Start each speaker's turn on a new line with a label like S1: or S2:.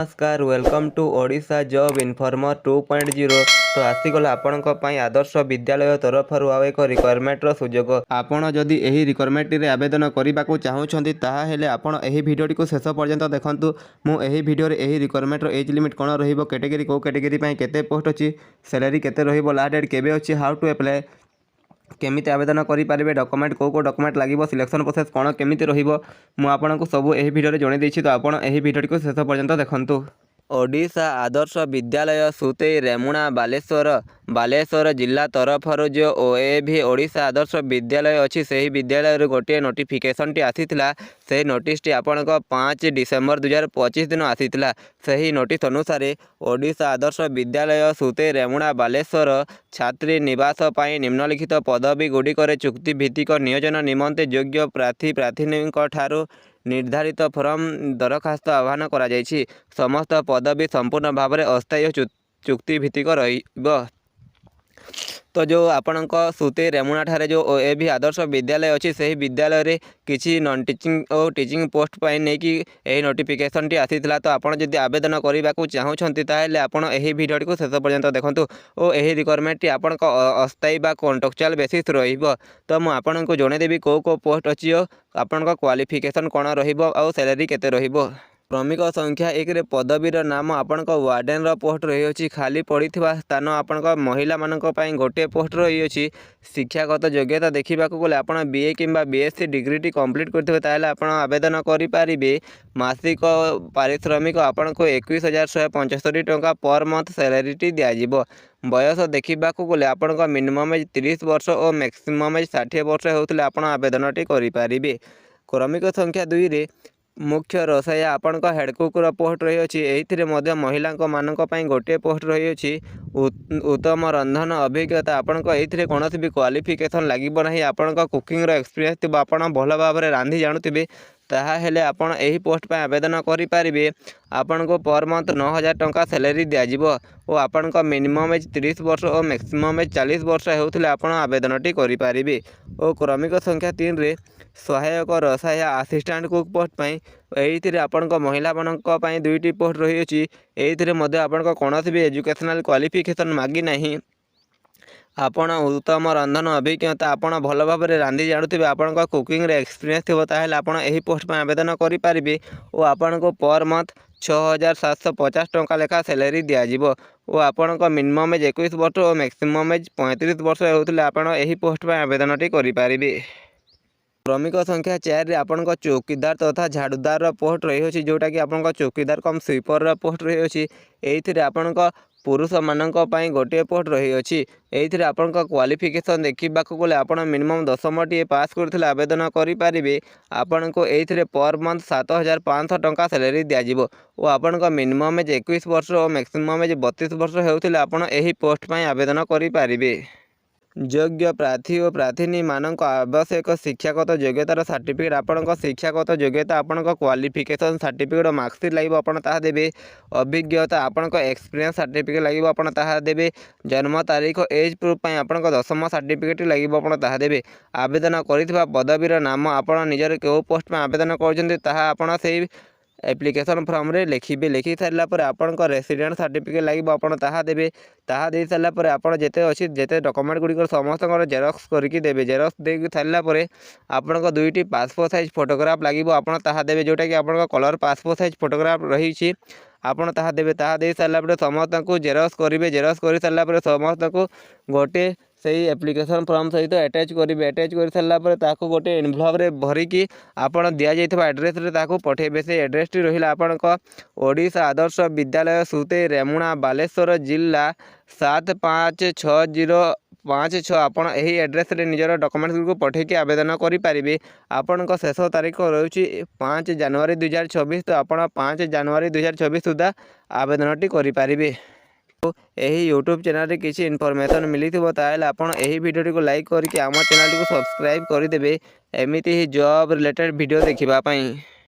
S1: नमस्कार welcome to Odisha job informer 2.0 तो आसीगला आपण आदर्श विद्यालय तरफ आउ एक रिक्वायरमेंटर सुजोग आपण जदि एही रिक्वायरमेंट रे आवेदन करने को चाहूँगी ताहेले आपण एही वीडियोटी को शेष पर्यंत देखंतु। मु एही वीडियो रे एही रिक्वायरमेंट एज लिमिट कोन रहिबो, कैटेगरी को कैटेगरी पई केते पोस्ट अछि, सैलरी केते रहिबो, लास्ट डेट केबे अछि, हाउ टू अप्लाई, केमिति आवेदन करेंगे, डॉक्यूमेंट को डॉक्यूमेंट लगे, सिलेक्शन प्रोसेस कौन केमिति रहिबो मु आपनको सब एही वीडियो रे जणे दैछि। तो आपण एही वीडियोटी को शेष पर्यंत देखंतु। ओडिशा आदर्श विद्यालय सुतेई रेमुणा बालेश्वर जिला तरफर जो ओएभी ओडिशा आदर्श विद्यालय अच्छी से ही विद्यालय गोटे नोटिफिकेशन टी आसीथिला। से नोटिस टी आपण 5 डिसेम्बर 2025 दिन आसीथिला। सही नोटिस अनुसार ओडिशा आदर्श विद्यालय सुतेई रेमुणा बालेश्वर छात्री निवास पाई निम्नलिखित पदवी गुड़िकर चुक्ति भित्तिक नियोजन निमंते योग्य प्रार्थी ठारू निर्धारित फॉर्म दरखास्त आह्वान करा जायछि। समस्त पदवी संपूर्ण भाव में अस्थायी चुक्ति भित्तिक रहिबो। तो जो आपणक सुतेई रेमुणा ठारे जो ओएभी आदर्श विद्यालय अच्छी से विद्यालय रे किसी नॉन टीचिंग और टीचिंग पोस्ट पाई नहीं कि यही नोटिफिकेशन टी आसीथिला। तो आपण जदि आवेदन करने को चाहूँगी ताहेले आपण एही वीडियो को शेष पर्यंत देखंतु और एही रिक्वायरमेंट टी आपण अस्थायी बा कॉन्ट्रैक्चुअल बेसिस रहिबो। तो मु आपण को जणेदेबी को पोस्ट अच्छी आपण क्वालिफिकेशन कौन रहिबो और सैलरी केते रहिबो। क्रमिक संख्या 1 रे पदवीर नाम आपण वार्डेन पोस्ट रही खाली पड़ी स्थान आपण महिला मानक पई गोटे पोस्ट रही। शिक्षागत योग्यता देखा गले आप बीए कि बीएससी डिग्री टी कंप्लीट करते आप आवेदन करेंगे। मासिक पारिश्रमिक आपण को 21,175 टंका पर मंथ सैलरी टी दिज्व। बयस देखा गले आपण मिनिमम एज 30 वर्ष और मैक्सिमम एज 60 वर्ष होते आप आवेदन टी करेंगे। क्रमिक संख्या 2 रे मुख्य रसाया आपण हेड कुकर पोस्ट रही महिला मानक पई गोटे पोस्ट रही। उत्तम रंधन अभिज्ञता आपण कौन भी क्वालिफिकेशन लगे ना। आपण कुकिंग एक्सपीरियंस थी आपण भल भाव में रांधि जानूथे ताहेले आपण एही पोस्ट पे आवेदन करेंगे। आपण को पर मंथ 9,000 टंका सैलरी दिज्व और आपण मिनिमम एज 30 वर्ष और मैक्सिमम एज 40 वर्ष होते आप आवेदन टी करेंगे। और क्रमिक संख्या 3 रे सहायक रसाया असिस्टेंट कुक पोस्ट पाई एही आपण महिला मानक पई 2टी पोस्ट रही। एही आपण कौन भी एजुकेशनल क्वालिफिकेशन मागी नहीं। आपण उत्तम रंधन अभिज्ञता आपण भल भाव में रांधि जानूथे आपण कुकिंग एक्सपीरियंस थी ताहेले आपण एही पोस्ट पर आवेदन करेंगे। और आपण को पर मंथ 6,750 टंका लेखा सैलरी दिज्व और आपण मिनिमम एज 21 वर्ष और मैक्सिमम एज 35 वर्ष होते आप पोस्ट पर आवेदन टी करेंगे। क्रमिक संख्या 4 रे आपण चौकीदार तथा झाड़ूदार पोस्ट रही जोटा कि आपण चौकीदार कम स्वीपर पोस्ट रही। एही आपण पुरुष मानक पई गोटे पोस्ट रही अछि। एही आपण क्वालिफिकेशन देखा गले आपण मिनिमम 10वीं टी पास करथिले आवेदन करेंगे। आपण को एही पर मंथ 7,500 टंका सैलरी दिज्व और आपण मिनिमम एज 21 वर्ष और मैक्सिमम एज 32 वर्ष होते आप पोस्ट पर आवेदन करेंगे। योग्य प्रार्थी और प्रार्थी मानक आवश्यक शिक्षागत योग्यतार सर्टिफिकेट आपण शिक्षागत योग्यता आपण क्वालिफिकेशन सर्टिफिकेट मार्कशीट लगे आप देवे। अभिज्ञता आपण एक्सपीरियंस सर्टिफिकेट लगे आप देवे। जन्म तारीख एज प्रूफ आपण 10मा सर्टिफिकेट लगे आप देवे। आवेदन कर पदवीर नाम आपण निजर क्यों पोस्ट में आवेदन कर एप्लिकेशन फॉर्म रे लिखिबे। लिखि सारा पर आपण रेसिडेंट सर्टिफिकेट लगे आप देवे। ताहा दे सारा पर आपण जेते अछि जेते डॉक्यूमेंट गुडी समस्त जेरॉक्स करके देवे। जेरॉक्स दे सारा पर आपण 2टी पासपोर्ट साइज फोटोग्राफ लगे आप देवे जोटा कि आपण कलर पासपोर्ट साइज फोटोग्राफ रही आपण ताहा देवे। ताहा दे सारा पर समस्त को जेरॉक्स करेंगे। जेरॉक्स कर सारा पर समस्त को गोटे सही एप्लिकेशन फॉर्म सहित अटैच करेंगे। अटैच कर सारा पर ताको गोटे एनवलप रे भरिकी आपण दिया जाइथबा एड्रेस रे ताको पठेबे। से एड्रेस टी रहिला आपण ओडिशा आदर्श विद्यालय सुतेई रेमुणा बालेश्वर जिला 756056। आपण एही एड्रेस रे निजर डॉक्यूमेंट्स को पठेकी आवेदन करेंगे। आपण शेष तारीख रही 5 जनवरी 2024। तो आपण 5 जनवरी 2024 सुधा आवेदन टी करेंगे। तो यही यूट्यूब चैनल रे किसी इनफॉरमेशन मिली थी ताहेले आपण एही वीडियो को लाइक करके आम चैनल को सब्सक्राइब करदेवे एमिती ही जॉब रिलेटेड वीडियो देखिबा पई।